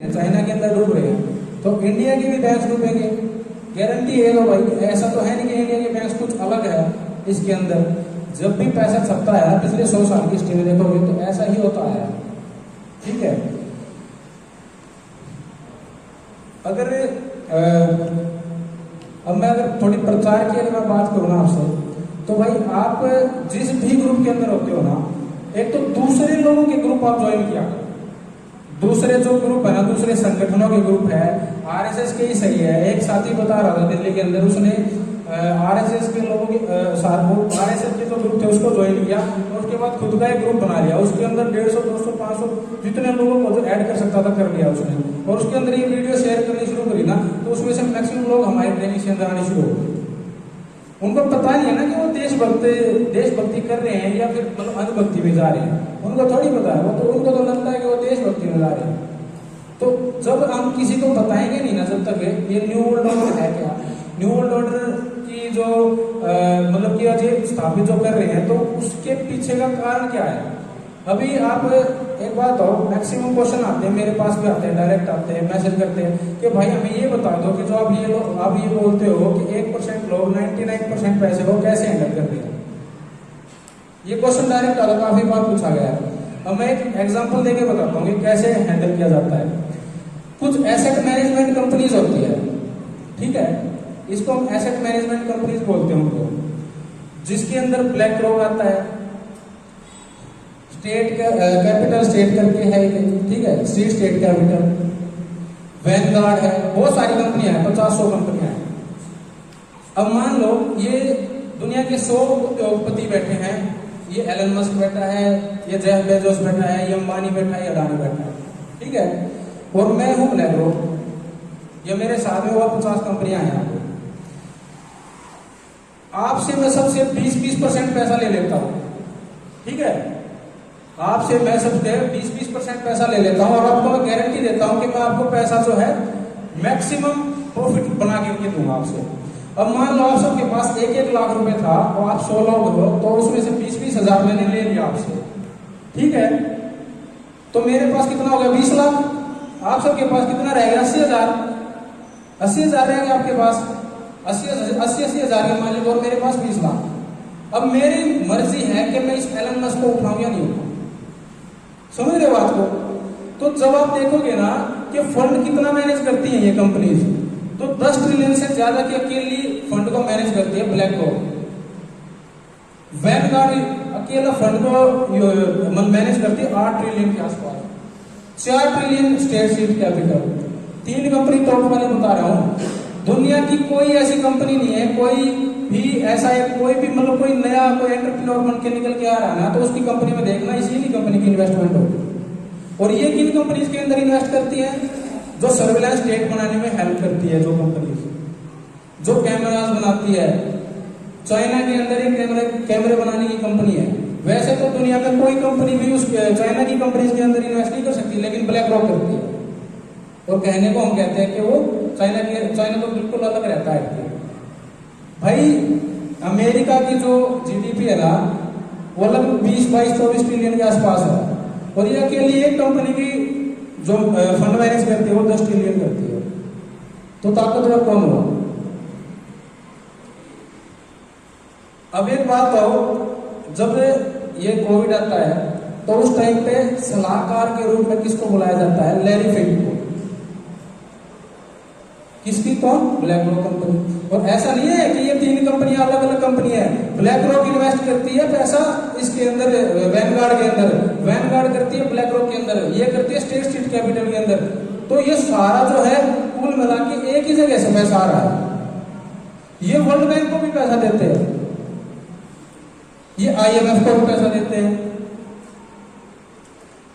China के अंदर डूब रहे हैं तो इंडिया के भी बैंक्स डूबेंगे, गारंटी है। तो भाई ऐसा तो है नहीं कि इंडिया के बैंक्स कुछ अलग है इसके अंदर। जब भी पैसा छपता है पिछले 100 साल की हिस्ट्री में देखोगे तो ऐसा ही होता है, ठीक है। अगर अब मैं अगर थोड़ी प्रचार की अगर मैं बात करूँ ना आपसे, तो भाई आप जिस भी ग्रुप के अंदर होते हो ना, एक तो दूसरे लोगों के ग्रुप आप ज्वाइन किया करो। दूसरे जो ग्रुप है ना, दूसरे संगठनों के ग्रुप है, आरएसएस के ही सही है। एक साथी बता रहा था दिल्ली के अंदर, उसने आरएसएस के लोगों के साथ वो आरएसएस के जो ग्रुप थे उसको ज्वाइन किया और उसके बाद खुद का एक ग्रुप बना लिया। उसके अंदर 150, 200, 500 जितने लोगों को जो ऐड कर सकता था कर लिया उसने, और उसके अंदर ये वीडियो शेयर करनी शुरू करी ना, तो उसमें से मैक्सिमम लोग हमारे ट्रेनिंग के अंदर आने शुरू हो गए। उनको पता नहीं है ना कि वो देशभक्ति कर रहे हैं या फिर मतलब अंधभक्ति में जा रहे हैं, उनको थोड़ी पता है। वो तो उनको तो लगता है कि वो देशभक्ति में जा रहे हैं। तो जब हम किसी को बताएंगे नहीं ना, जब तक ये न्यू वर्ल्ड ऑर्डर है क्या, न्यू वर्ल्ड ऑर्डर की जो मतलब कि अजय स्थापित जो कर रहे हैं, तो उसके पीछे का कारण क्या है। अभी आप एक बात हो, मैक्सिमम क्वेश्चन आते हैं मेरे पास भी आते हैं, डायरेक्ट आते हैं, मैसेज करते हैं कि भाई हमें ये बता दो कि जो आप ये बोलते हो कि 1% लोग 99% पैसे को कैसे हैंडल करते हैं। ये क्वेश्चन डायरेक्ट आता, काफी बार पूछा गया है। अब मैं एक एग्जांपल देके बताता हूँ कि कैसे हैंडल किया जाता है। कुछ एसेट मैनेजमेंट कंपनीज होती है, ठीक है, इसको हम एसेट मैनेजमेंट कंपनीज बोलते हैं उनको, जिसके अंदर ब्लैक रॉक आता है, स्टेट कैपिटल स्टेट करके है, ठीक है, स्टेट कैपिटल, वैनगार्ड है, बहुत सारी कंपनियां हैं, 50-100 कंपनियां हैं। अब मान लो ये दुनिया के 100 उद्योगपति बैठे हैं, ये एलन मस्क बैठा है, ये जेफ बेजोस बैठा है, ये अंबानी बैठा है, ये अडानी बैठा है, ठीक है, और मैं हूं ब्लैक रॉक, ये मेरे साथ में और 50 कंपनियां हैं। आपसे मैं सबसे 20% पैसा ले लेता हूं, ठीक है, आपसे मैं सबसे 20% पैसा ले लेता हूं, और आपको मैं गारंटी देता हूं कि मैं आपको पैसा जो है मैक्सिमम प्रॉफिट बना के दूंगा आपसे। अब मान लो आप सबके पास 1-1 लाख रुपए था और आप 100 लोग हो, तो उसमें से 20-20 हजार मैंने ले लिया आपसे, ठीक है, तो मेरे पास कितना हो गया 20 लाख। आप सबके पास कितना रहेगा 80,000, 80,000 रहेंगे आपके पास, 80 हजार के मालिक, और मेरे पास 20 लाख। अब मेरी मर्जी है कि मैं इस एलन मस्क को उठाऊं या नहीं उठाऊं, समझ रहे हो बात को। तो जब आप देखोगे ना कि फंड कितना मैनेज करती है ये कंपनीज, तो 10 ट्रिलियन से ज्यादा की अकेली फंड को मैनेज करती है ब्लैक रॉक। वैनगार्ड अकेला फंड को मैनेज करती है 8 ट्रिलियन के आसपास, 4 trillion state seed capital. 3 company top वाले बता रहा हूं। दुनिया की कोई ऐसी कंपनी नहीं है, कोई भी ऐसा है, कोई भी मतलब कोई नया कोई एंटरप्रेन्योर बन के निकल के आ रहा है ना, तो उसकी कंपनी में देखना इसी कंपनी की इन्वेस्टमेंट होगी। और ये किन कंपनीज के अंदर इन्वेस्ट करती है, जो सर्विलांस स्टेट बनाने में हेल्प करती है, जो कंपनीज जो कैमरास बनाती है। चाइना के अंदर एक कैमरे बनाने की कंपनी है। वैसे तो दुनिया का कोई कंपनी भी उस चाइना की कंपनीज के अंदर इन्वेस्ट नहीं कर सकती, लेकिन ब्लैक रॉक करती है। और कहने को हम कहते हैं कि वो चाइना तो बिल्कुल अलग रहता है। भाई अमेरिका की जो जीडीपी है ना, वो लगभग 20-22-24 ट्रिलियन के आसपास है, और ये अकेली एक कंपनी की जो फंड मैनेज करती है वो 10 ट्रिलियन करती है। तो ताकतवर कौन हुआ। अब एक बात आओ, जब ये कोविड आता है तो उस टाइम पे सलाहकार के रूप में किसको बुलाया जाता है, लैरी फिंक को। किसकी, कौन, ब्लैक रॉक कंपनी। और ऐसा नहीं है कि ये 3 कंपनियां अलग अलग कंपनी है। ब्लैक रॉक इन्वेस्ट करती है पैसा इसके अंदर, वैनगार्ड के अंदर, वैनगार्ड करती है ब्लैक रॉक के अंदर, ये करती है स्टेट स्ट्रीट कैपिटल के अंदर। तो ये सारा जो है कुल मिला के एक ही जगह से पैसा आ रहा है। ये वर्ल्ड बैंक को भी पैसा देते हैं, ये IMF को भी पैसा देते हैं।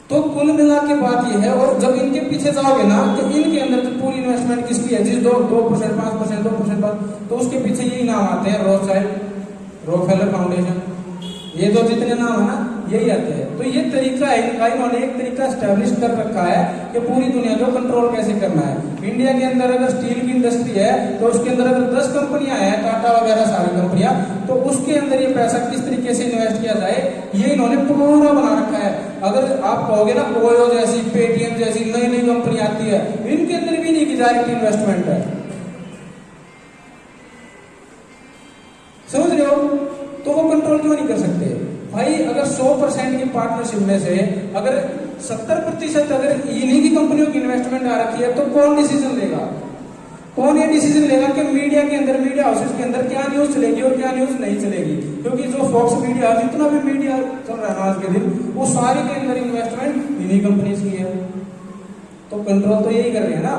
तो कुल मिला के बात ये है। और जब इनके पीछे जाओगे ना, तो इनके अंदर जो पूरी इन्वेस्टमेंट किसकी है, जिस 2%, 5%, 2%, तो उसके पीछे यही नाम आते हैं, रोथशाइल्ड, रॉकफेलर फाउंडेशन, ये जो जितने नाम है ना यही आते हैं। तो ये तरीका है इनका, इन्होंने एक तरीका स्टैब्लिश कर रखा है कि पूरी दुनिया को कंट्रोल कैसे करना है। इंडिया के अंदर अगर स्टील की इंडस्ट्री है तो उसके अंदर अगर 10 कंपनियां हैं, टाटा वगैरह सारी कंपनियां, तो उसके अंदर ये पैसा किस तरीके से इन्वेस्ट किया जाए ये इन्होंने पूरा बना रखा है। अगर आप कहोगे ना ओयो जैसी, पेटीएम जैसी नई नई कंपनी आती है, इनके अंदर भी नहीं की डायरेक्ट इन्वेस्टमेंट है। समझ रहे हो? तो वो कंट्रोल क्यों नहीं कर सकते भाई? अगर 100% की पार्टनरशिप में से अगर 70% अगर इन्हीं की कंपनियों की इन्वेस्टमेंट आ रखी है, तो कौन डिसीजन लेगा? कौन ये डिसीजन लेगा कि मीडिया के अंदर, मीडिया हाउसेस के अंदर क्या न्यूज चलेगी और क्या न्यूज नहीं चलेगी? क्योंकि जो फॉक्स मीडिया, जितना भी मीडिया चल रहा है आज के दिन, वो सारे के अंदर इन्वेस्टमेंट इन्हीं कंपनीज की है। तो कंट्रोल तो यही कर रहे हैं ना।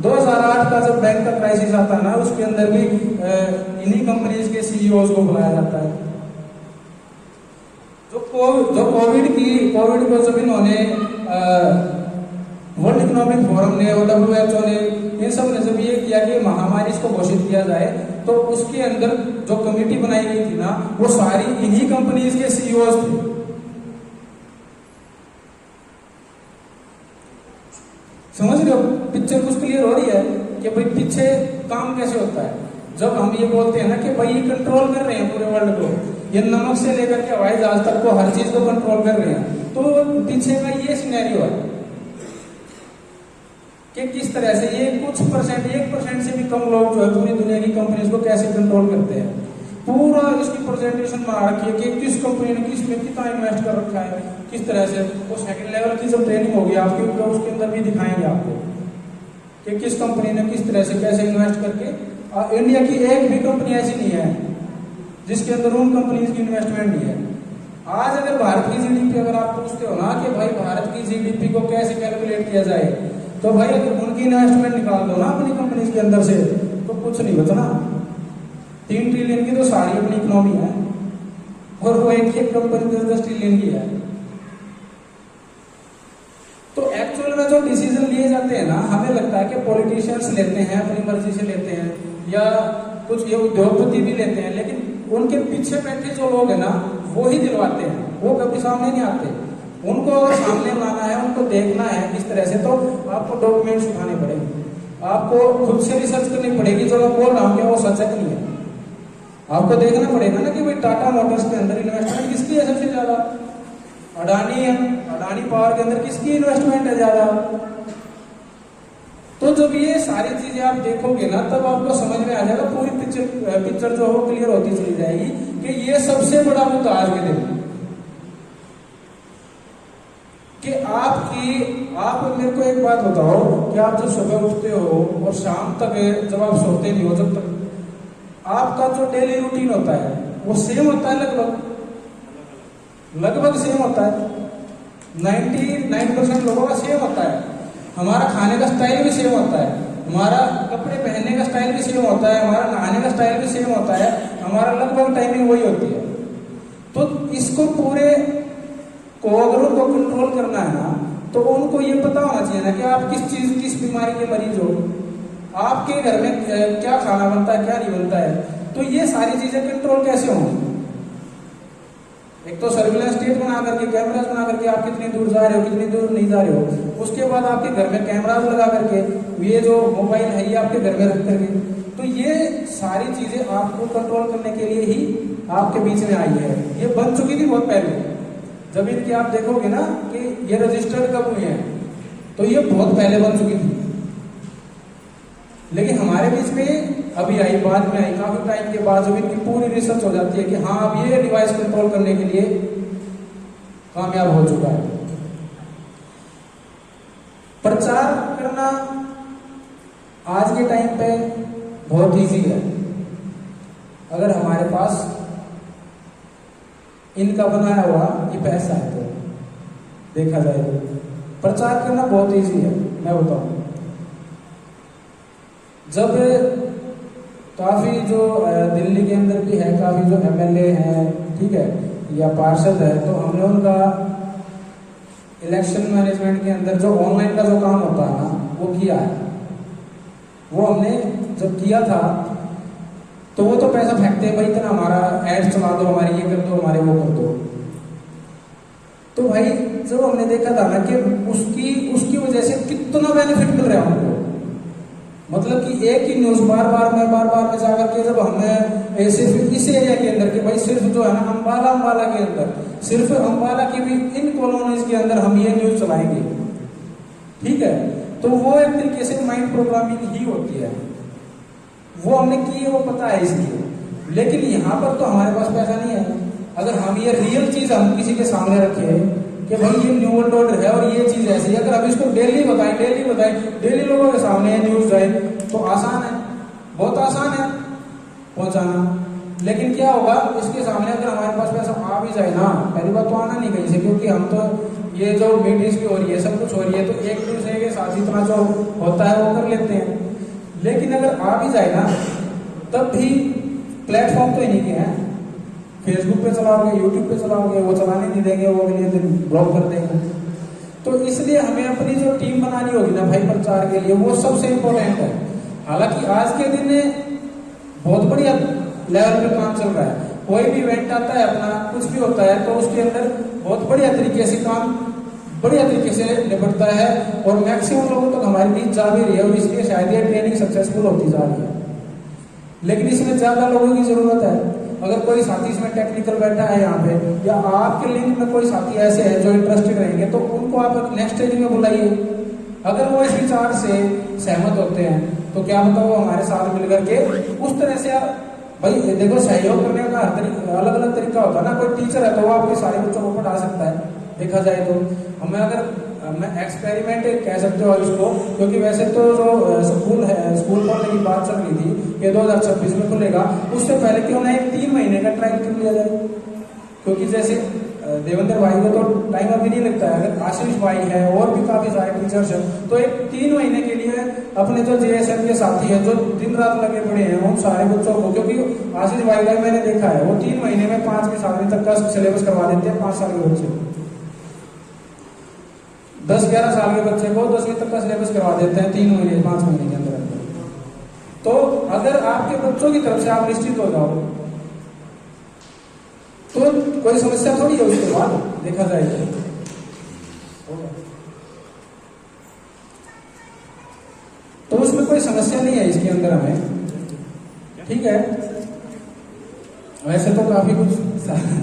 2008 का जब बैंक का क्राइसिस आता है ना, उसके अंदर भी इन्हीं कंपनीज के सीईओज को बुलाया जाता है। जो कोविड को जब इन्होंने वर्ल्ड इकोनॉमिक फोरम ने और WHO ने, इन सब ने जब ये किया कि महामारी इसको घोषित किया जाए, तो उसके अंदर जो कमेटी बनाई गई थी ना, वो सारी इन्हीं कंपनीज के सीईओज थे। समझ रहे हो? पिक्चर कुछ क्लियर हो रही है कि भाई पीछे काम कैसे होता है। जब हम ये बोलते हैं ना कि भाई ये कंट्रोल कर रहे हैं पूरे वर्ल्ड को, ये नमक से लेकर के हवाई जहाज तक को हर चीज को कंट्रोल कर रहे हैं, तो पीछे का ये सिनेरियो है कि किस तरह से ये कुछ परसेंट, 1% से भी कम लोग जो है पूरी दुनिया की कंपनीज को कैसे कंट्रोल करते हैं। पूरा इसकी प्रेजेंटेशन बना रखी है कि किस कंपनी ने किस में कितना इन्वेस्ट कर रखा है, किस तरह से। वो सेकंड लेवल की जब ट्रेनिंग होगी आपकी, तो उसके अंदर भी दिखाएंगे आपको कि किस कंपनी ने किस तरह से कैसे इन्वेस्ट करके। इंडिया की एक भी कंपनी ऐसी नहीं है जिसके अंदर उन कंपनीज की इन्वेस्टमेंट नहीं है। आज अगर भारत की जीडीपी अगर आप पूछते हो ना कि भाई भारत की जीडीपी को कैसे कैलकुलेट किया जाए, तो भाई अगर उनकी इन्वेस्टमेंट निकाल दो ना अपनी कंपनीज के अंदर से, तो कुछ नहीं बचना। 3 ट्रिलियन की तो सारी अपनी इकोनॉमी है, और वो एक कंपनी 10-10 ट्रिलियन की है। तो एक्चुअल में जो डिसीजन लिए जाते हैं ना, हमें लगता है कि पॉलिटिशियंस लेते हैं, अपनी मर्जी से लेते हैं, या कुछ ये उद्योगपति भी लेते हैं, लेकिन उनके पीछे बैठे जो लोग हैं ना, वो ही दिलवाते हैं, वो कभी सामने नहीं आते। उनको अगर सामने लाना है, उनको देखना है किस तरह से, तो आपको डॉक्यूमेंट्स उठाने पड़ेंगे, आपको खुद से रिसर्च करनी पड़ेगी। जो मैं बोल रहा हूँ क्या वो सच है कि नहीं है, आपको देखना पड़ेगा ना कि भाई टाटा मोटर्स के अंदर इन्वेस्टमेंट किसकी है सबसे ज्यादा? अडानी है। अडानी पावर के अंदर किसकी इन्वेस्टमेंट है ज्यादा? तो जब ये सारी चीजें आप देखोगे ना, तब आपको समझ में आ जाएगा, पूरी पिक्चर जो है वो क्लियर होती चली जाएगी कि ये सबसे बड़ा मुद्दा आज के दिन कि आप मेरे को एक बात बताओ कि आप जब सुबह उठते हो और शाम तक जब आप सोते नहीं हो, जब तक आपका जो डेली रूटीन होता है वो सेम होता है, लगभग सेम होता है। 99% लोगों का सेम होता है। हमारा खाने का स्टाइल भी सेम होता है, हमारा कपड़े पहनने का स्टाइल भी सेम होता है, हमारा नहाने का स्टाइल भी सेम होता है, हमारा लगभग टाइमिंग वही होती है। तो इसको पूरे को अगर उनको कंट्रोल करना है ना, तो उनको ये पता होना चाहिए ना कि आप किस बीमारी के मरीज हो, आपके घर में क्या खाना बनता है, क्या नहीं बनता है। तो ये सारी चीजें कंट्रोल कैसे होंगी? एक तो सर्विलेंस स्टेट बना करके, कैमरास बना करके आप कितनी दूर जा रहे हो, कितनी दूर नहीं जा रहे हो। उसके बाद आपके घर में कैमरास लगा करके, ये जो मोबाइल है ये आपके घर में रख करके, तो ये सारी चीजें आपको कंट्रोल करने के लिए ही आपके बीच में आई है। ये बन चुकी थी बहुत पहले। जब इनके आप देखोगे ना कि ये रजिस्टर्ड कब हुए हैं, तो ये बहुत पहले बन चुकी थी, लेकिन हमारे बीच में अभी आई, बाद में आई, काफी टाइम के बाद जब इनकी पूरी रिसर्च हो जाती है कि हाँ अब ये डिवाइस कंट्रोल करने के लिए कामयाब हो चुका है। प्रचार करना आज के टाइम पे बहुत इजी है, अगर हमारे पास इनका बनाया हुआ ये पैसा है तो देखा जाए तो प्रचार करना बहुत इजी है। मैं बताऊं, जब काफी जो दिल्ली के अंदर भी है, काफी जो MLA हैं, ठीक है, या पार्षद है, तो हमने उनका इलेक्शन मैनेजमेंट के अंदर जो ऑनलाइन का जो काम होता है ना, वो किया है। वो हमने जब किया था तो वो तो पैसा फेंकते हैं भाई, इतना हमारा एड्स चला दो, हमारे ये कर दो, हमारे वो कर दो। तो भाई जब हमने देखा था ना कि उसकी वजह से कितना बेनिफिट मिल रहा है हमको, मतलब कि एक ही न्यूज बार बार में जाकर के जब हमें सिर्फ इस एरिया के अंदर कि भाई सिर्फ जो है ना अंबाला के अंदर सिर्फ अंबाला की भी इन कॉलोनीज के अंदर हम ये न्यूज चलाएंगे, ठीक है, तो वो एक तरीके से माइंड प्रोग्रामिंग ही होती है, वो हमने की है, वो पता है इसलिए। लेकिन यहाँ पर तो हमारे पास पैसा नहीं है। अगर हम ये रियल चीज हम किसी के सामने रखे कि भाई ये न्यू वर्ल्ड ऑर्डर है और ये चीज ऐसी है, अगर हम इसको डेली बताएं डेली लोगों के सामने ये न्यूज जाए तो आसान है, बहुत आसान है पहुंचाना। लेकिन क्या होगा, इसके सामने अगर हमारे पास पैसा आ भी जाए ना, पहली बात तो आना नहीं कहीं से, क्योंकि हम तो ये जो मीटिंग्स भी हो रही है, सब कुछ हो रही है, तो एक दूसरे के साथ इतना जो होता है वो कर लेते हैं। लेकिन अगर आ भी जाए ना, तब भी प्लेटफॉर्म तो इन्हीं के हैं, फेसबुक पे चलाओगे, यूट्यूब पे चलाओगे, वो चलाने नहीं देंगे, वो अगले दिन ब्लॉक कर देंगे। तो इसलिए हमें अपनी जो टीम बनानी होगी ना भाई प्रचार के लिए, वो सबसे इम्पोर्टेंट है। हालांकि आज के दिन बहुत बढ़िया लेवल पे काम चल रहा है, कोई भी इवेंट आता है अपना, कुछ भी होता है तो उसके अंदर बहुत बढ़िया तरीके से काम बढ़िया तरीके से निपटता है और मैक्सिमम लोगों तक हमारे बीच जा भी रही है, और इसलिए शायद ये ट्रेनिंग सक्सेसफुल होती जा रही है। लेकिन इसमें ज्यादा लोगों की जरूरत है। अगर कोई साथी इसमें टेक्निकल बैठा है यहाँ पे, या आपके लिंक में कोई साथी ऐसे है जो इंटरेस्टेड रहेंगे, तो उनको आप नेक्स्ट स्टेज में बुलाइए। अगर वो इस विचार से सहमत होते हैं तो क्या बताओ, वो हमारे साथ मिलकर के उस तरह से भाई देखो, सहयोग करने का अलग अलग तरीका होता है ना। कोई टीचर है तो वो आपके सारे बच्चों को पढ़ा सकता है, देखा जाए तो। हमें अगर मैं एक्सपेरिमेंट कह सकते हो इसको, क्योंकि वैसे तो जो स्कूल खोलने की बात चल रही थी ये 2026 में खुलेगा, उससे पहले क्यों ना 3 महीने का ट्रायल क्यों लिया जाए। क्योंकि जैसे देवेंद्र भाई को तो टाइम अभी नहीं लगता है, अगर आशीष भाई है और भी काफी सारे टीचर्स हैं, तो एक 3 महीने के लिए अपने जो JSM के साथी हैं जो दिन रात लगे पड़े हैं, उन सारे बच्चों को, क्योंकि आशीष भाई का मैंने देखा है, वो 3 महीने में 5वीं 7वीं तक का सिलेबस करवा देते हैं। 5 साल के बच्चे 10-11 साल के बच्चे को 10वीं तक का सिलेबस करवा देते हैं 3 महीने 5 महीने के अंदर। तो अगर आपके बच्चों की तरफ से आप निश्चित हो जाओ तो कोई समस्या थोड़ी है उसके बाद, देखा जाए तो उसमें कोई समस्या नहीं है इसके अंदर हमें, ठीक है। वैसे तो काफी कुछ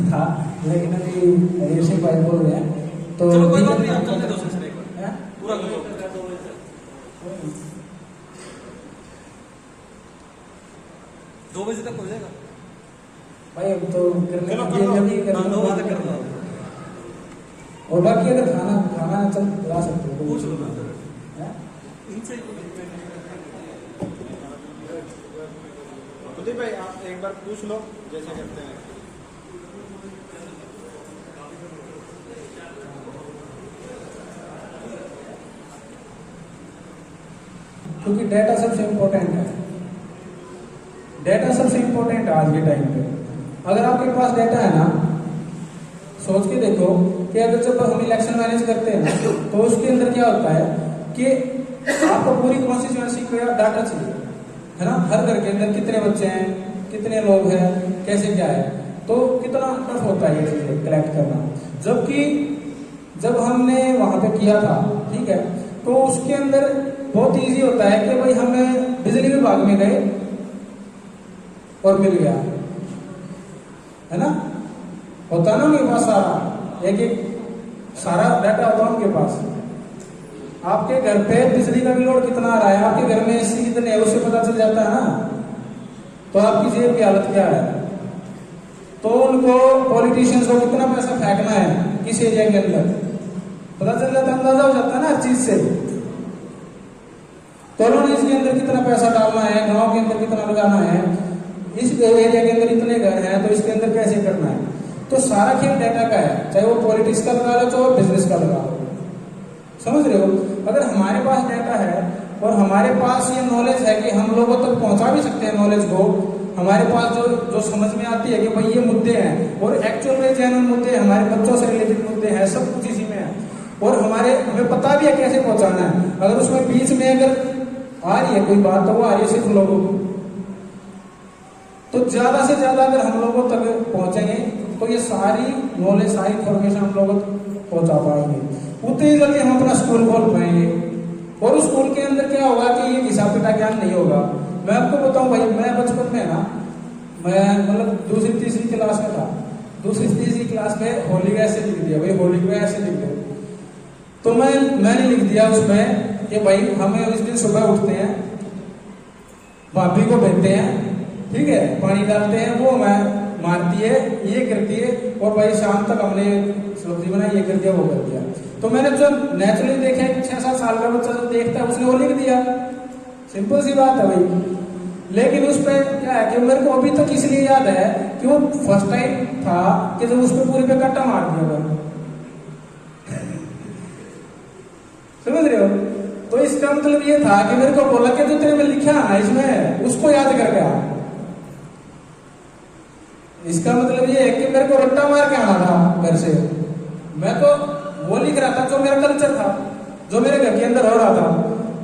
था, लेकिन अभी ऋषि भाई बोल रहे हैं तो कोई बात नहीं, आप चलने दो सर एक बार पूरा करो। 2 बजे तक हो जाएगा भाई, अब तो करने का 2 बजे तक करना। और बाकी अगर खाना चल ला सकते हो, पूछ लो ना इनसे। कुलदीप भाई आप एक बार पूछ लो जैसे करते हैं। क्योंकि डाटा सबसे इंपॉर्टेंट है, डाटा सबसे इंपॉर्टेंट है आज के टाइम पे। अगर आपके पास डाटा है ना, सोच के देखो कि अगर जब हम इलेक्शन मैनेज करते हैं ना, तो उसके अंदर क्या होता है कि आपको पूरी कॉन्स्टिट्यूएंसी का डाटा चाहिए, है ना। हर घर के अंदर कितने बच्चे हैं, कितने लोग हैं, कैसे क्या है, तो कितना टफ होता है ये चीजें कलेक्ट करना। जबकि जब हमने वहां पे किया था, ठीक है, तो उसके अंदर बहुत इजी होता है कि भाई हमें बिजली विभाग में गए और मिल गया, है ना। होता ना उनके पास सारा एक सारा डाटा होता उनके पास। आपके घर पे बिजली का बिल कितना आ रहा है, आपके घर में एसी कितने है, उससे पता चल जाता है ना। तो आपकी जेब की हालत क्या है, तो उनको पॉलिटिशियंस को कितना पैसा फेंकना है किस एरिया के अंदर पता चल जाता है, अंदाजा हो जाता है ना हर चीज से। कॉलोनीज के अंदर कितना पैसा डालना है, गांव के अंदर कितना लगाना है, इस एरिया के अंदर इतने घर हैं तो इसके अंदर कैसे करना है। तो सारा खेल डाटा का है, चाहे वो पॉलिटिक्स का लगा लो चाहे बिजनेस का लगा लो, समझ रहे हो। अगर हमारे पास डाटा है और हमारे पास ये नॉलेज है कि हम लोगों तक पहुंचा भी सकते हैं नॉलेज को, हमारे पास जो समझ में आती है कि भाई ये मुद्दे हैं और एक्चुअल में जेन्युइन मुद्दे हैं, हमारे बच्चों से रिलेटेड मुद्दे हैं, सब कुछ इसी में है, और हमें पता भी है कैसे पहुंचाना है। अगर उसमें बीच में अगर आ रही है कोई बात, तो वो आ रही है सिर्फ लोगों को, तो ज्यादा से ज्यादा अगर हम लोगों तक पहुंचेंगे तो ये सारी नॉलेज सारी इंफॉर्मेशन हम लोगों तक पहुंचा पाएंगे, उतनी जल्दी हम अपना स्कूल खोल पाएंगे, और उस स्कूल के अंदर क्या होगा कि ये हिसाब किताब ज्ञान नहीं होगा। मैं आपको बताऊं भाई, मैं बचपन में ना, मैं मतलब दूसरी तीसरी क्लास में था, दूसरी तीसरी क्लास में होली का ऐसे लिख दिया भाई, होली का ऐसे लिख दिया। तो मैंने लिख दिया उसमें कि भाई हमें इस दिन सुबह उठते हैं, भाभी को भेजते हैं, ठीक है, पानी डालते हैं, वो हमें मारती है, ये करती है, और भाई शाम तक हमने सब्जी बनाई, ये कर दिया, वो कर दिया। तो मैंने जो नेचुरली देखा 6-7 साल का बच्चा जो देखता है उसने वो लिख दिया, सिंपल सी बात है भाई। लेकिन उस पर क्या है कि मेरे को अभी तक इसलिए याद है कि वो फर्स्ट टाइम था कि जब उस पर पूरी पे कट्टा मार दिया, समझ रहे हो? तो इसका मतलब ये था कि मेरे को बोला कि जो तेरे में लिखा है ना इसमें, उसको याद करके आ। इसका मतलब ये है कि मेरे को रट्टा मार के आना था घर से। मैं तो वो लिख रहा था जो मेरा कल्चर था, जो मेरे घर के अंदर हो रहा था,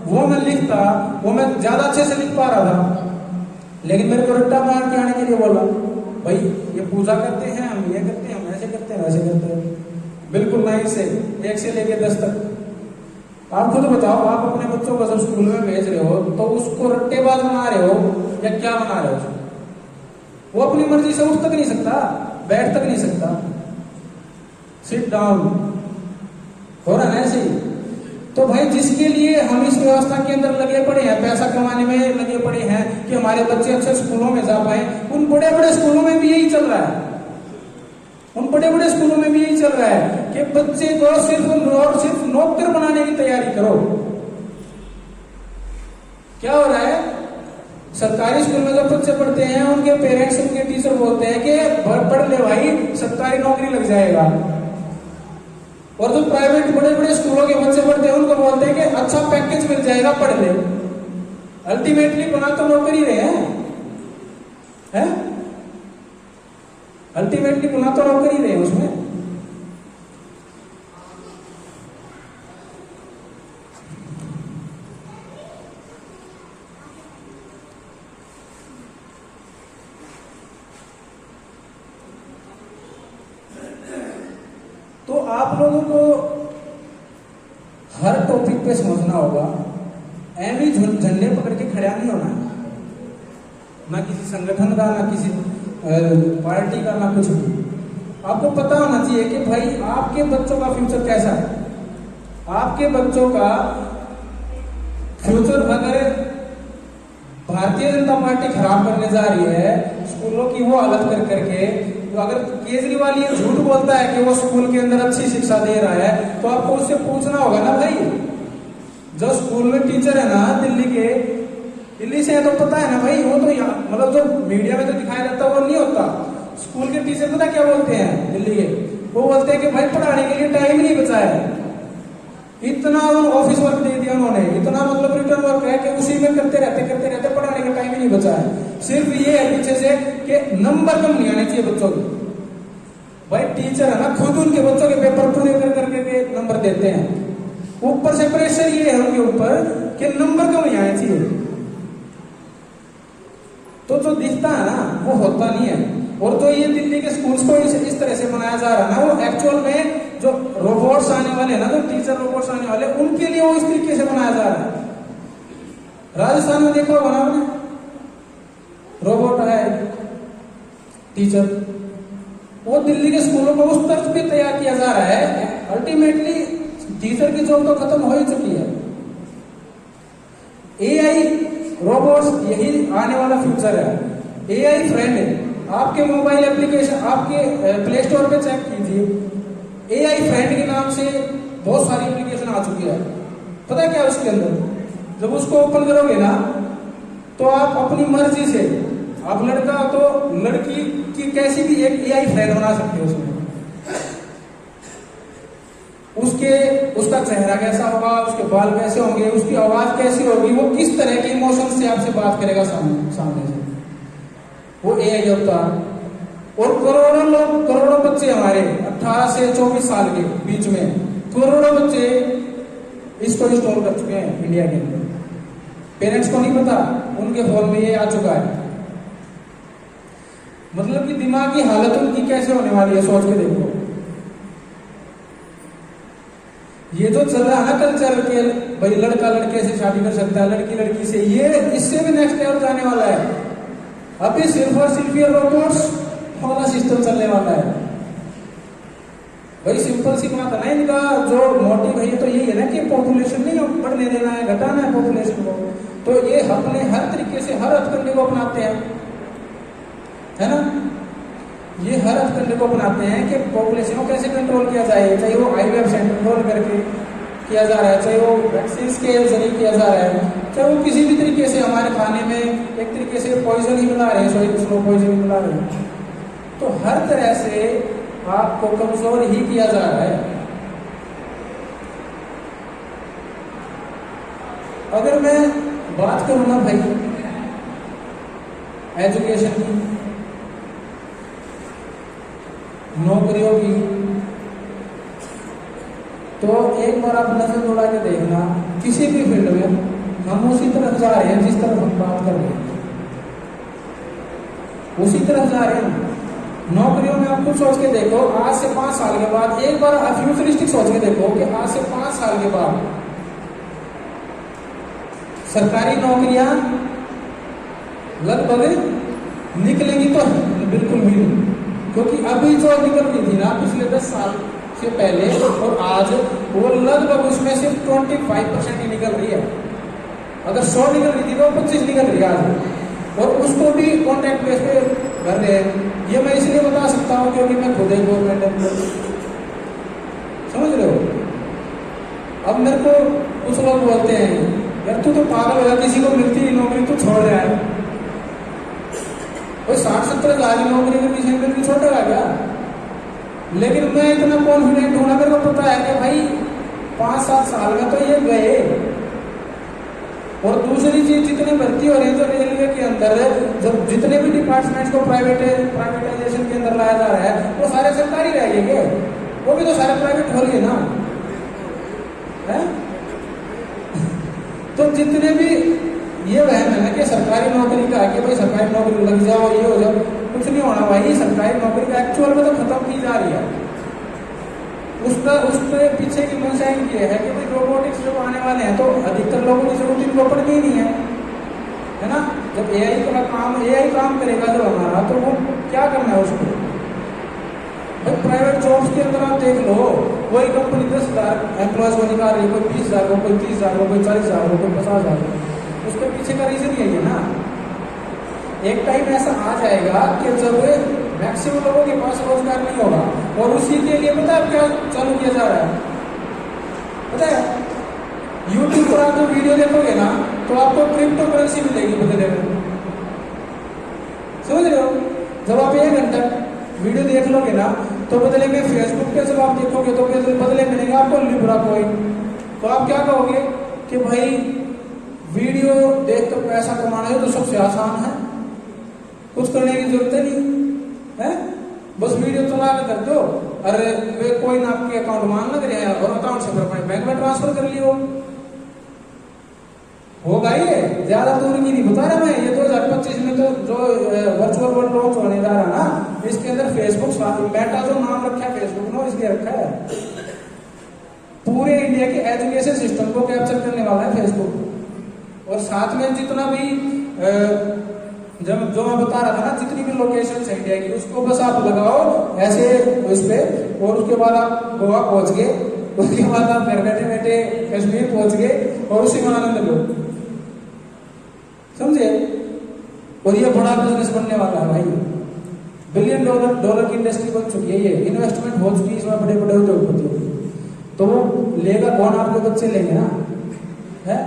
वो मैं लिखता, वो मैं ज्यादा अच्छे से लिख पा रहा था। लेकिन मेरे को रट्टा मार के आने के लिए बोला, भाई ये पूजा करते हैं, हम ये करते हैं, हम ऐसे करते हैं, वैसे करते हैं, बिल्कुल 9 से 1 से लेके 10 तक। आप खुद बताओ, आप अपने बच्चों को जब स्कूल में भेज रहे हो तो उसको रट्टेबाज बना रहे हो या क्या बना रहे हो? वो अपनी मर्जी से उठ तक नहीं सकता, बैठ तक नहीं सकता, सिट डाउन हो रहा है ऐसे ही। तो भाई जिसके लिए हम इस व्यवस्था के अंदर लगे पड़े हैं, पैसा कमाने में लगे पड़े हैं कि हमारे बच्चे अच्छे स्कूलों में जा पाए, उन बड़े बड़े स्कूलों में भी यही चल रहा है। उन बड़े बड़े स्कूलों में भी यही चल रहा है कि बच्चे को सिर्फ और सिर्फ नौकर बनाने की तैयारी करो। क्या हो रहा है? सरकारी स्कूल में जो बच्चे पढ़ते हैं उनके पेरेंट्स, उनके टीचर बोलते हैं कि पढ़ ले भाई, सरकारी नौकरी लग जाएगा। और जो प्राइवेट बड़े बड़े स्कूलों के बच्चे पढ़ते हैं उनको बोलते हैं कि अच्छा पैकेज मिल जाएगा, पढ़ ले। अल्टीमेटली बना तो नौकरी रहे हैं, अल्टीमेटली बना तो नौकरी रहे उसमें। तो आप लोगों को हर टॉपिक पे समझना होगा, एवं झंडे पकड़ के खड़ा नहीं होना है, ना किसी संगठन का, ना किसी पार्टी का, ना कुछ भी। आपको पता होना चाहिए कि भाई आपके बच्चों का फ्यूचर कैसा है। आपके बच्चों का फ्यूचर अगर भारतीय जनता पार्टी खराब करने जा रही है, स्कूलों की वो हालत कर करके, तो अगर केजरीवाल ये झूठ बोलता है कि वो स्कूल के अंदर अच्छी शिक्षा दे रहा है, तो आपको उससे पूछना होगा ना भाई, जो स्कूल में टीचर है ना दिल्ली से है, तो पता है ना भाई, वो तो मतलब जो मीडिया में जो दिखाया जाता है वो नहीं होता। स्कूल के टीचर पता क्या बोलते हैं दिल्ली के? वो बोलते हैं कि भाई पढ़ाने के लिए टाइम ही नहीं बचा है, इतना ऑफिस वर्क दे दिया उन्होंने, इतना मतलब रिटर्न वर्क है कि उसी में करते रहते पढ़ाने का टाइम ही नहीं बचा है। सिर्फ ये है पीछे से कि नंबर कम नहीं आने चाहिए बच्चों के। भाई टीचर है ना खुद उनके बच्चों के पेपर पूरे कर करके नंबर देते हैं, ऊपर से प्रेशर ये है उनके ऊपर कि नंबर कम नहीं आने चाहिए। तो जो दिखता है ना वो होता नहीं है। और जो ये दिल्ली के स्कूल्स को इस तरह से बनाया जा रहा है ना, वो एक्चुअल में जो रोबोट्स आने वाले ना, जो टीचर रोबोट्स आने वाले, उनके लिए वो इस तरीके से बनाया जा रहा है। राजस्थान में देखा होगा ना आपने, रोबोट है टीचर, वो दिल्ली के स्कूलों को उस तर्ज पे तैयार किया जा रहा है। अल्टीमेटली टीचर की जॉब तो खत्म हो ही चुकी है। एआई रोबोट्स यही आने वाला फ्यूचर है। एआई फ्रेंड है, आपके मोबाइल एप्लीकेशन, आपके प्ले स्टोर पे चेक कीजिए, एआई फ्रेंड के नाम से बहुत सारी एप्लीकेशन आ चुकी है। पता है क्या उसके अंदर? जब उसको ओपन करोगे ना तो आप अपनी मर्जी से, आप लड़का हो तो लड़की की कैसी भी एक एआई फ्रेंड बना सकते हो उसमें। उसका चेहरा कैसा होगा, उसके बाल कैसे होंगे, उसकी आवाज कैसी होगी, वो किस तरह के इमोशन से आपसे बात करेगा सामने से, वो एआई अवतार। और करोड़ों बच्चे हमारे 18 से 24 साल के बीच में करोड़ों बच्चे इसको इंस्टॉल कर चुके हैं इंडिया के अंदर। पेरेंट्स को नहीं पता, उनके फोन में ये आ चुका है। मतलब कि दिमागी हालत उनकी कैसे होने वाली है, सोच के देखो। ये जो चल रहा है ना कल्चर के, भाई लड़का लड़के से शादी कर सकता है, लड़की लड़की से, ये इससे भी नेक्स्ट लेवल जाने वाला है। अभी सिर्फ और सिर्फ ये रोबोट्स वाला सिस्टम चलने वाला है। भाई सिंपल सी बात है ना, इनका जो मोटिव है तो यही है ना कि पॉपुलेशन नहीं बढ़ने देना है, घटाना है पॉपुलेशन को। तो ये अपने हर तरीके से हर हथकंडे को अपनाते हैं, है ना। ये हर हथकंडे को अपनाते हैं कि पॉपुलेशन को कैसे कंट्रोल किया जाए, चाहे वो आईवीएफ से कंट्रोल करके किया जा रहा है, चाहे वो वैक्सीन के जरिए किया जा रहा है, चाहे वो किसी भी तरीके से हमारे खाने में एक तरीके से पॉइजन ही मिला रहे हैं, स्लो पॉइजन ही मिला रहे हैं। तो हर तरह से आपको कमजोर ही किया जा रहा है। अगर मैं बात करूं ना भाई एजुकेशन की, नौकरियों की, तो एक बार आप नजर दौड़ा के देखना, किसी भी फील्ड में हम उसी तरफ जा रहे हैं जिस तरफ हम बात कर रहे हैं, उसी तरफ जा रहे हैं। नौकरियों में आप कुछ सोच के देखो, आज से 5 साल के बाद, एक बार फ्यूचरिस्टिक सोच के देखो कि आज से 5 साल के बाद सरकारी नौकरियां लगभग निकलेंगी तो बिल्कुल भी नहीं, क्योंकि अभी जो निकल रही थी ना पिछले 10 साल से पहले और आज, वो लगभग उसमें सिर्फ 25% ही निकल रही है। अगर 100 निकल रही थी तो 25 निकल रही है आज, और उसको भी कॉन्ट्रैक्ट बेस पे भर रहे हैं। ये मैं इसलिए बता सकता हूँ क्योंकि मैं खुद एक गवर्नमेंट एम्प्लॉय, समझ रहे हो। अब मेरे को कुछ लोग बोलते हैं यार तू तो पागल हो गया, किसी को मिलती ही नौकरी तू छोड़ रहा है। 60-70 हजार की नौकरी में किसी नौकरी छोड़ेगा क्या? लेकिन मैं इतना कॉन्फिडेंट हूं ना, मेरे को पता है कि भाई 5-7 साल में तो ये गए। और दूसरी चीज, जितने भर्ती हो रही है तो रेलवे के अंदर जब जितने भी डिपार्टमेंट्स को प्राइवेटाइजेशन के अंदर लाया जा रहा है वो सारे सरकारी रह गए, वो भी तो सारे प्राइवेट हो गए ना, है? तो जितने भी ये वहम है ना कि सरकारी नौकरी का है कि भाई सरकारी नौकरी लग जाओ, ये हो जाओ, कुछ नहीं होना भाई। सरकारी नौकरी का एक्चुअल में तो खत्म की जा रही है। उसके पीछे की मंशा ये है कि भाई रोबोटिक्स जब आने वाले हैं तो अधिकतर लोगों की जरूरत इनको पड़ती ही नहीं है ना। जब एआई काम करेगा जब हमारा, तो वो क्या करना है उसको। भाई प्राइवेट जॉब्स के अंदर आप देख लो, कोई कंपनी 10,000 एम्प्लॉयज को निकाल रही है, कोई 20,000 को, कोई 30,000 को, कोई 40,000 को, कोई 50,000 को। उसके पीछे का रीजन यही है ना। एक टाइम ऐसा आ जाएगा कि जब मैक्सिमम लोगों के पास रोजगार नहीं होगा, और उसी के लिए पता है क्या चालू किया जा रहा है? पता है, यूट्यूब पर आप जो वीडियो देखोगे ना तो आपको क्रिप्टो करेंसी मिलेगी बदले में, समझ रहे हो। जब आप 1 घंटा वीडियो देख लोगे ना तो बदले में फेसबुक पे जब आप देखोगे तो बदले मिलेगा आपको लिब्रा कॉइन। तो आप क्या कहोगे कि भाई वीडियो देख कर पैसा कमाना है तो सबसे आसान है, कुछ करने की जरूरत नहीं है, बस वीडियो चला के कर दो। अरे वे कोई आपके अकाउंट मांग लग रहे हैं और अकाउंट से फिर बैंक में ट्रांसफर कर लियो, होगा। ये ज्यादा दूर की नहीं बता रहा मैं, ये 2025 में तो जो वर्चुअल वर्ल्ड लॉन्च होने जा रहा ना, इसके अंदर फेसबुक मेटा जो नाम रखा है फेसबुक ने, इसलिए रखा है। पूरे इंडिया के एजुकेशन सिस्टम को कैप्चर करने वाला है फेसबुक। और साथ में जितना भी जब जो मैं बता रहा था ना, जितनी भी लोकेशन है इंडिया की, उसको बस आप लगाओ ऐसे उस पे, और उसके बाद आप गोवा पहुंच गए, उसके बाद आप घर बैठे बैठे कश्मीर पहुंच गए और उसी में आनंद लो, समझे। और ये बड़ा बिजनेस बनने वाला है भाई, $1 बिलियन की इंडस्ट्री बन चुकी है, ये इन्वेस्टमेंट हो चुकी है इसमें, बड़े बड़े उद्योगपति। तो वो लेगा कौन? आपके बच्चे लेंगे ना, है।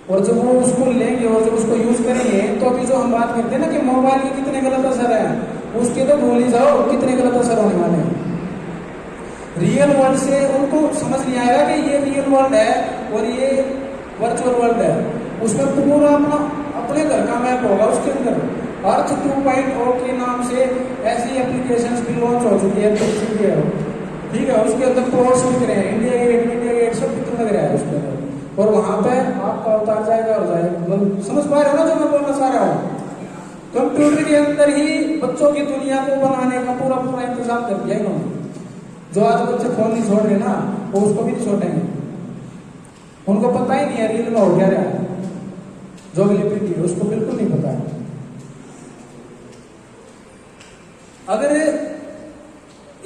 और जब वो उसको लेंगे और जब उसको यूज करेंगे, तो अभी जो हम बात करते हैं ना कि मोबाइल के कितने गलत असर है, उसके तो भूल ही जाओ कितने गलत असर होने वाले हैं। रियल वर्ल्ड से उनको समझ नहीं आएगा कि ये रियल वर्ल्ड है और ये वर्चुअल वर्ल्ड है। उसमें पूरा अपने घर का मैप होगा उसके अंदर। अर्थ 2.0 के नाम से ऐसी एप्लीकेशंस भी लॉन्च हो चुकी है, ठीक है। उसके अंदर पोर्ट्स दिख रहे हैं, इंडिया गेट सब कितना लग रहा है उसके अंदर, और वहां पे आपका उतार जाएगा हो जाएगा। समझ पा रहे हो ना जो मैं बोलना चाह रहा हूँ? कंप्यूटर के अंदर ही बच्चों की दुनिया को बनाने का पूरा इंतजाम कर दिया इन्होंने। जो आज बच्चे फोन नहीं छोड़ रहे ना, वो उसको भी नहीं छोड़ेंगे। उनको पता ही नहीं है रील में हो क्या रहा है, जो अगली पीढ़ी है उसको बिल्कुल नहीं पता है। अगर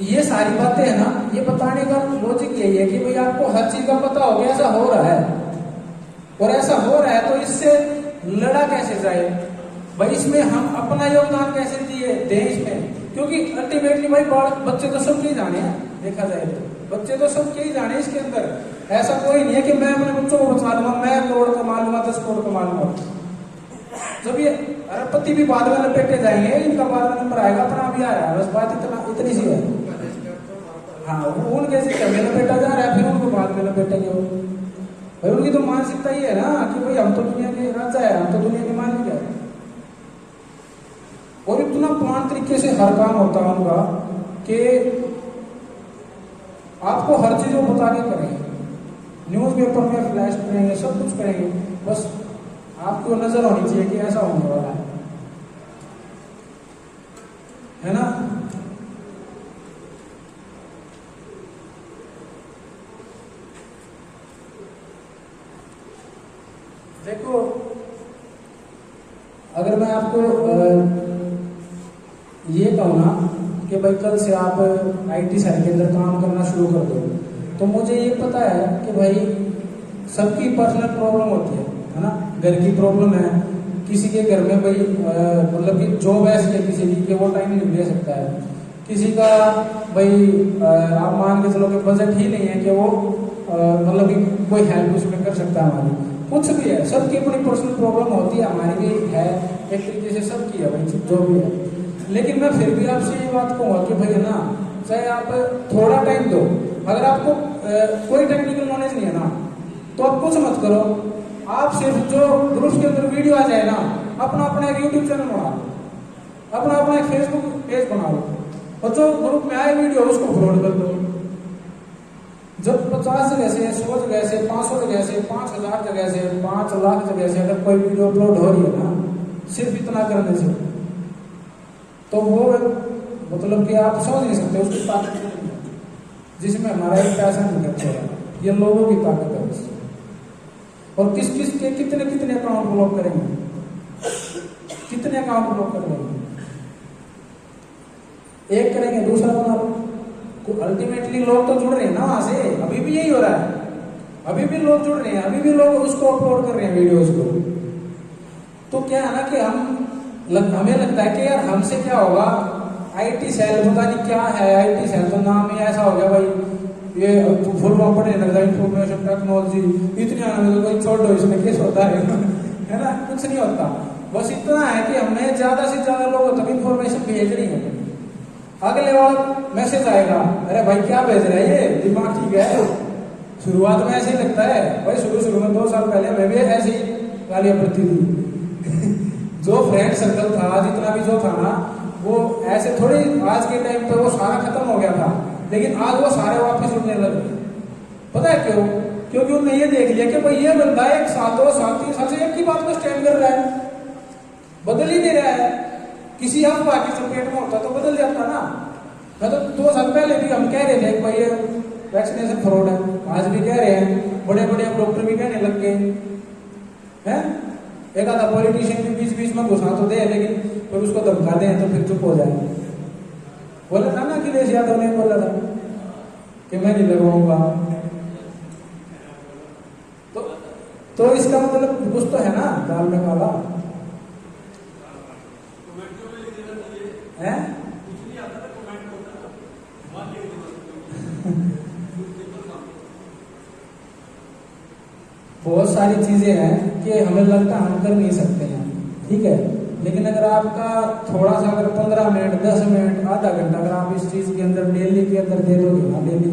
ये सारी बातें है ना, ये बताने का लॉजिक यही है कि भाई आपको हर चीज का पता हो गया, ऐसा हो रहा है और ऐसा हो रहा है तो इससे लड़ा कैसे जाए भाई, इसमें हम अपना योगदान कैसे दिए दें इसमें, क्योंकि अल्टीमेटली भाई बच्चे तो सब के जाने हैं, देखा जाए तो बच्चे तो सब के ही जाने इसके अंदर। ऐसा कोई नहीं है कि मैं अपने बच्चों को बचा लूंगा, मैं करोड़ कमा लूंगा, 10 करोड़ कमा लूंगा। जब ये अरबपति भी बाद में लपेटे जाएंगे, इनका बाद में नंबर आएगा, अपना अभी आ रहा है, बस बात इतनी सी है। हाँ, उनके से में लपेटा जा रहा है, फिर उनको बाद में लपेटेंगे वो। भाई उनकी तो मानसिकता ये है ना कि भाई हम तो दुनिया के राजा है, हम तो दुनिया के मालिक है। और इतना प्लान तरीके से हर काम होता है उनका कि आपको हर चीज वो बता के करेंगे, न्यूज़पेपर में फ्लैश करेंगे, सब कुछ करेंगे, बस आपको नजर होनी चाहिए कि ऐसा होने वाला है ना। देखो, अगर मैं आपको ये कहूँ ना कि भाई कल से आप आईटी सेल के अंदर काम करना शुरू कर दो, तो मुझे ये पता है कि भाई सबकी पर्सनल प्रॉब्लम होती है ना, घर की प्रॉब्लम है, किसी के घर में भाई मतलब कि जॉब ऐसी है किसी की कि वो टाइम नहीं दे सकता है, किसी का भाई आप मान के चलो कि बजट ही नहीं है कि वो मतलब कि कोई हेल्प उसमें कर सकता है हमारी, कुछ भी है, सबकी अपनी पर्सनल प्रॉब्लम होती है, हमारी भी है, एक तरीके से सबकी है भाई जो भी है। लेकिन मैं फिर भी आपसे ये बात कहूँगा कि भाई है ना, चाहे आप थोड़ा टाइम दो, अगर आपको कोई टेक्निकल नॉलेज नहीं है ना, तो आप कुछ मत करो, आप सिर्फ जो ग्रुप के अंदर वीडियो आ जाए ना, अपना एक यूट्यूब चैनल बनाओ, अपना एक फेसबुक पेज बनाओ, और जो ग्रुप में आए वीडियो उसको अपलोड कर दो। जब 50 जगह से, 100 जगह से, 500 जगह से, 5000 जगह से, 5 लाख जगह से अगर कोई वीडियो अपलोड हो रही है ना, सिर्फ इतना करने से, तो वो मतलब कि आप समझ नहीं सकते उसकी ताकत जिसमें हमारा एक पैसा नहीं खर्च हो रहा, ये लोगों की ताकत है बस। और किस के कितने अकाउंट ब्लॉक करेंगे, कितने अकाउंट ब्लॉक कर लेंगे, एक करेंगे दूसरा बना लो। अल्टीमेटली लोग तो जुड़ रहे हैं ना वहां से, अभी भी यही हो रहा है, अभी भी लोग जुड़ रहे हैं, अभी भी लोग उसको अपलोड कर रहे हैं वीडियोस को। तो क्या है ना कि हमें लगता है कि यार हमसे क्या होगा, आईटी सेल पता नहीं क्या है, आईटी सेल तो नाम ही ऐसा हो गया भाई, ये फुल फॉर्म पढ़ने लगता है, इंफॉर्मेशन टेक्नोलॉजी, इतनी आने में कोई छोड़ दो, इसमें केस होता है ना, कुछ नहीं होता, बस इतना है कि हमें ज्यादा से ज्यादा लोगों तक इंफॉर्मेशन भेजनी है। अगले बार मैसेज आएगा, अरे भाई क्या भेज रहा है ये, दिमाग ठीक है। शुरुआत में ऐसे ही लगता है भाई, शुरू में 2 साल पहले मैं भी ऐसे ही गालियां पड़ती थी जो फ्रेंड सर्कल था, जितना भी जो था ना, वो ऐसे थोड़ी, आज के टाइम पे वो सारा खत्म हो गया था, लेकिन आज वो सारे वापस उठने लगे। पता है क्यों? क्योंकि उन्होंने ये देख लिया कि भाई ये बंदा 1 साल 2 साल 3 साल से एक ही बात को स्टैंड कर रहा है, बदल ही नहीं रहा है। किसी अफवाह की चपेट में होता तो बदल जाता ना। मैं तो 2 साल पहले भी हम कह रहे थे कि भाई ये वैक्सीनेशन फ्रॉड है, आज भी कह रहे हैं, बड़े बड़े डॉक्टर भी कहने लग गए हैं। एक आधा पॉलिटिशियन भी बीच में घुसा तो दे, लेकिन फिर उसको धमका दें तो फिर चुप हो जाए। बोला था ना अखिलेश यादव ने, बोला था कि मैं नहीं लगवाऊंगा, तो इसका मतलब कुछ तो है ना दाल में काला है। बहुत सारी चीजें हैं कि हमें लगता है हम कर नहीं सकते हैं, ठीक है, लेकिन अगर आपका थोड़ा सा, अगर 15 मिनट 10 मिनट आधा घंटा अगर आप इस चीज के अंदर डेली के अंदर दे दोगे ना, डेली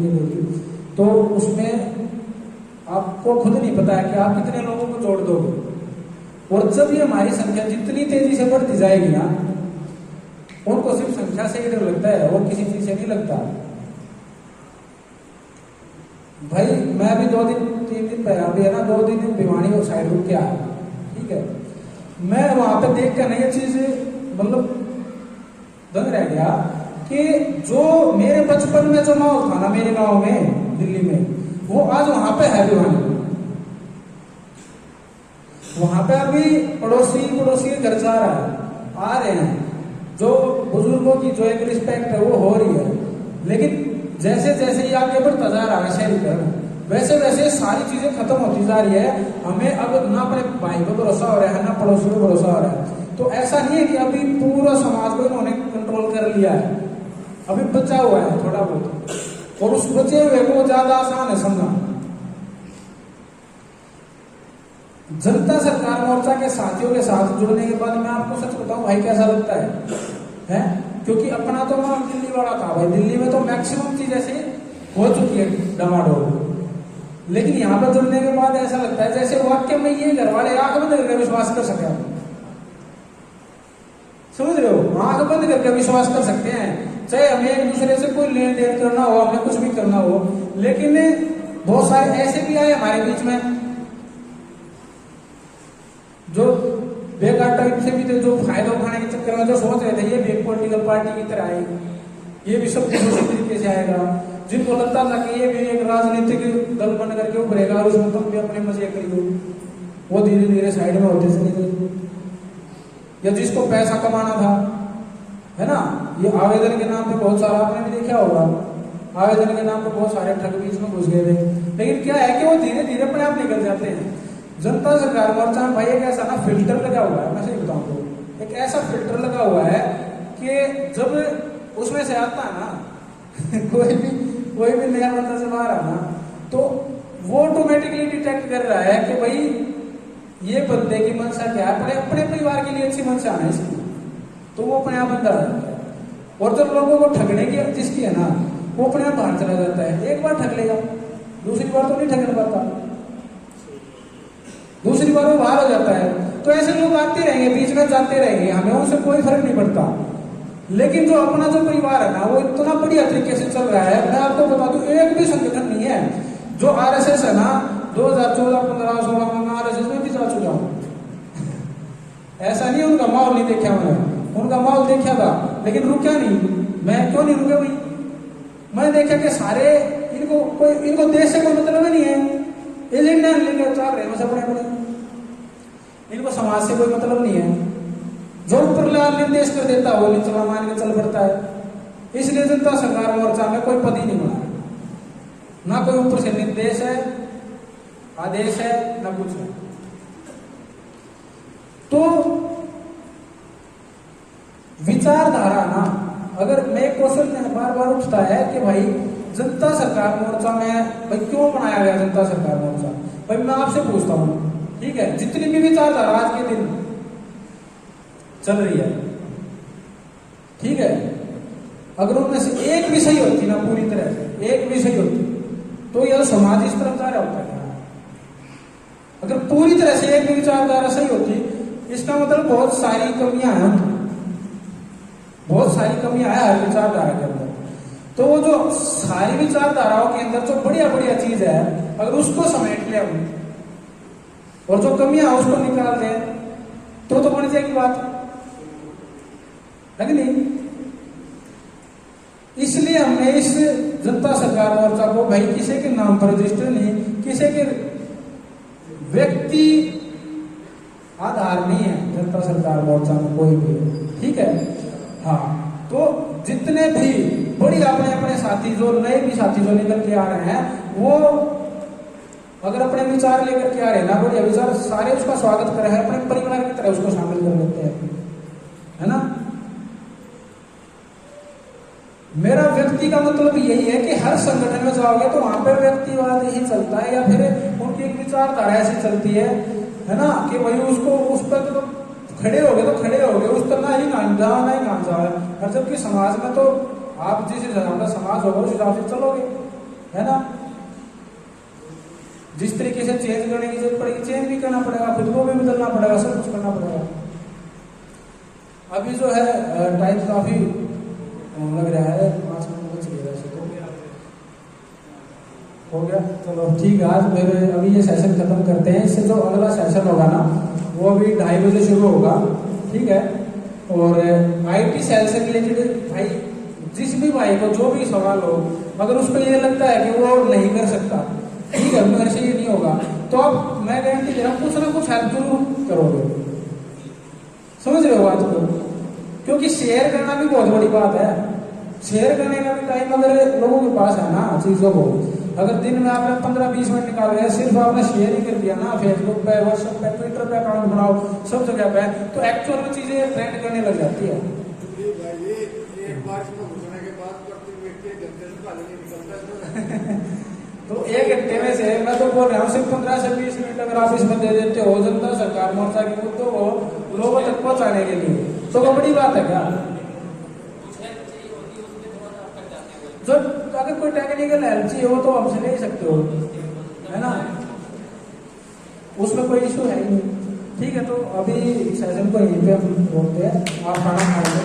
तो उसमें आपको खुद नहीं पता है कि आप कितने लोगों को जोड़ दोगे। और जब ये हमारी संख्या जितनी तेजी से बढ़ती जाएगी ना, उनको सिर्फ संख्या से ही डर लगता है, वो किसी चीज से नहीं लगता। भाई मैं भी 2-3 दिन पहले अभी है ना, 2 दिन भिवानी और साइड रुक के आया, ठीक है, मैं वहां पे देख कर ये चीज मतलब दंग रह गया कि जो मेरे बचपन में जो माहौल था ना मेरे गांव में, दिल्ली में, वो आज वहां पे है भिवानी। वहां पे अभी पड़ोसी के घर जा रहा है, आ रहे हैं, जो बुजुर्गों की जो एक रिस्पेक्ट है वो हो रही है। लेकिन जैसे जैसे ये आगे बढ़ता जा रहा है शहरीकरण, वैसे वैसे सारी चीजें खत्म होती जा रही है। हमें अब ना अपने भाई को भरोसा हो रहा है ना पड़ोसी को भरोसा हो रहा है। तो ऐसा नहीं है कि अभी पूरा समाज को इन्होंने कंट्रोल कर लिया है, अभी बचा हुआ है थोड़ा बहुत, और उस बचे हुए को ज्यादा आसान है समझना। जनता सरकार मोर्चा के साथियों के साथ जुड़ने के बाद मैं आपको सच बताऊं भाई कैसा लगता है? क्योंकि अपना तो वहां दिल्ली वाला था भाई, दिल्ली में तो मैक्सिमम चीज ऐसे हो चुकी है डमाडोल, लेकिन यहाँ पर जुड़ने के बाद ऐसा लगता है जैसे वाक्य में ये घर वाले आंख बंद करके विश्वास कर सके। समझ रहे हो? आंख बंद करके विश्वास कर सकते हैं, चाहे हमें एक दूसरे से कोई लेन देन करना हो, हमें कुछ भी करना हो। लेकिन बहुत सारे ऐसे भी आए हमारे बीच में जो बेकार टाइप से भी थे, जो फायदा उठाने के चक्कर में जो सोच रहे थे ये भी एक पॉलिटिकल पार्टी की तरह आएगी, ये भी सब कुछ उसी तरीके से आएगा, जिनको लगता था कि ये भी एक राजनीतिक दल बन करके उभरेगा और उसमें तुम भी अपने मजे करियो, वो धीरे धीरे साइड में होते चले गए। या जिसको पैसा कमाना था, है ना, ये आवेदन के नाम पे बहुत सारा आपने भी देखा होगा, आवेदन के नाम पे बहुत सारे ठग बीच में घुस गए थे। लेकिन क्या है कि वो धीरे धीरे अपने आप निकल जाते हैं। जनता सरकार मोर्चा में भाई एक ऐसा ना फिल्टर लगा हुआ है, मैं सही बताऊं तो एक ऐसा फिल्टर लगा हुआ है कि जब उसमें से आता है ना कोई भी नया बंदा जब आ रहा ना, तो वो ऑटोमेटिकली डिटेक्ट कर रहा है कि भाई ये बंदे की मंशा क्या है, अपने परिवार के लिए अच्छी मंशा है इसकी, तो वो अपने आप अंदर आ जाता है। और जब लोगों को ठगने की जिसकी है ना, वो अपने आप बाहर चला जाता है। एक बार ठग लेगा, दूसरी बार तो नहीं ठगने पाता, दूसरी बार वो बाहर हो जाता है। तो ऐसे लोग आते रहेंगे, बीच में जाते रहेंगे, हमें उनसे कोई फर्क नहीं पड़ता। लेकिन जो अपना जो परिवार है ना, वो इतना बढ़िया तरीके से चल रहा है। मैं आपको बता दूं, एक भी संगठन नहीं है जो आरएसएस है ना 2014, 15, 16 में आरएसएस में भी जा चुका हूं। ऐसा नहीं उनका माहौल नहीं देखा, मैंने उनका माहौल देखा था, लेकिन रुका नहीं। मैं क्यों नहीं रुका भाई? मैं देखा कि सारे इनको देश से कोई मतलब ही नहीं है, एजेंडा लेकर चल रहे हैं अपने अपने, इनको समाज से कोई मतलब नहीं है। जो ऊपर निर्देश कर देता है वो निचला मान के चल पड़ता है। इसलिए जनता सरकार मोर्चा में कोई पद ही नहीं बना, ना कोई ऊपर से निर्देश है, आदेश है, ना कुछ है। तो विचारधारा ना, अगर मैं क्वेश्चन बार बार उठता है कि भाई जनता सरकार मोर्चा में भाई क्यों बनाया गया जनता सरकार मोर्चा? भाई मैं आपसे पूछता हूं, ठीक है, जितनी भी विचारधारा आज के दिन चल रही है, ठीक है, अगर उनमें से एक भी सही होती ना, पूरी तरह से एक भी सही होती, तो यह समाज इस तरफ जा रहा होता है। अगर पूरी तरह से एक भी विचारधारा सही होती, इसका मतलब बहुत सारी कमियां हैं, बहुत सारी कमियां हैं हर विचारधारा के अंदर। तो वो जो सारी विचारधाराओं के अंदर जो बढ़िया बढ़िया चीज है, अगर उसको समेट ले हम और जो कमियां उसको निकाल दें, तो बन जाएगी बात, है कि नहीं? इसलिए हमने इस जनता सरकार मोर्चा को भाई किसी के नाम पर रजिस्टर नहीं, किसी के व्यक्ति आधार नहीं है जनता सरकार मोर्चा में कोई भी, ठीक है। हाँ, तो जितने भी बड़ी अपने अपने साथी, जो नए भी साथी जो निकल के आ रहे हैं, वो अगर अपने विचार लेकर के आ रहे हैं ना, बढ़िया विचार, सारे उसका स्वागत कर रहे हैं, अपने परिवार की तरह उसको शामिल कर लेते हैं, है ना। मेरा व्यक्ति का मतलब यही है कि हर संगठन में जाओगे तो वहां पर व्यक्तिवाद ही चलता है, या फिर उनकी एक विचारधारा ऐसी चलती है ना, कि भाई उसको उस पर तो खड़े हो गए, उस पर ना ही गान जाओ। और जबकि समाज में तो आप जिस हिसाब का समाज होगा उस हिसाब से चलोगे, है ना। जिस तरीके से चेंज करने की जरूरत पड़ेगी, चेंज भी करना पड़ेगा, खुद को भी बदलना पड़ेगा, सब कुछ करना पड़ेगा। अभी जो है टाइम काफी लग रहा है, 5 मिनट बच गया वैसे तो हो गया, चलो ठीक है। आज फिर अभी ये सेशन खत्म करते हैं, इससे जो अगला सेशन होगा ना, वो अभी 2:30 बजे शुरू होगा, ठीक है। और IT सेल से रिलेटेड भाई जिस भी भाई को जो भी सवाल हो, अगर उसको ये लगता है कि वो नहीं कर सकता, ठीक है मेरे से ये नहीं होगा, तो अब मैं गारंटी दे रहा हूँ कुछ ना कुछ हेल्प जरूर करोगे। समझ रहे हो बात को? क्योंकि शेयर करना भी बहुत बड़ी बात है। शेयर करने का भी टाइम अगर लोगों के पास है ना चीजों को, अगर दिन में आपने 15-20 मिनट निकाल रहे हैं, सिर्फ आपने शेयर ही कर दिया ना फेसबुक पे, व्हाट्सएप पे, ट्विटर पे अकाउंट बनाओ, सब जगह पे, तो एक्चुअल में चीजें ट्रेंड करने लग जाती है। तो 1 घंटे में से मैं तो बोल रहा हूँ सिर्फ 15 से 20 मिनट अगर आप इसमें दे देते हो जनता सरकार मोर्चा के मुद्दों को लोगों तक पहुंचाने के लिए, तो वो बड़ी बात है क्या? जो अगर कोई टेक्निकल हेल्प चाहिए हो तो हमसे ले सकते हो, है ना, उसमें कोई इशू है ही नहीं। ठीक है, तो अभी सेशन को यहीं पे हम रोकते हैं, आप खाना खाएंगे।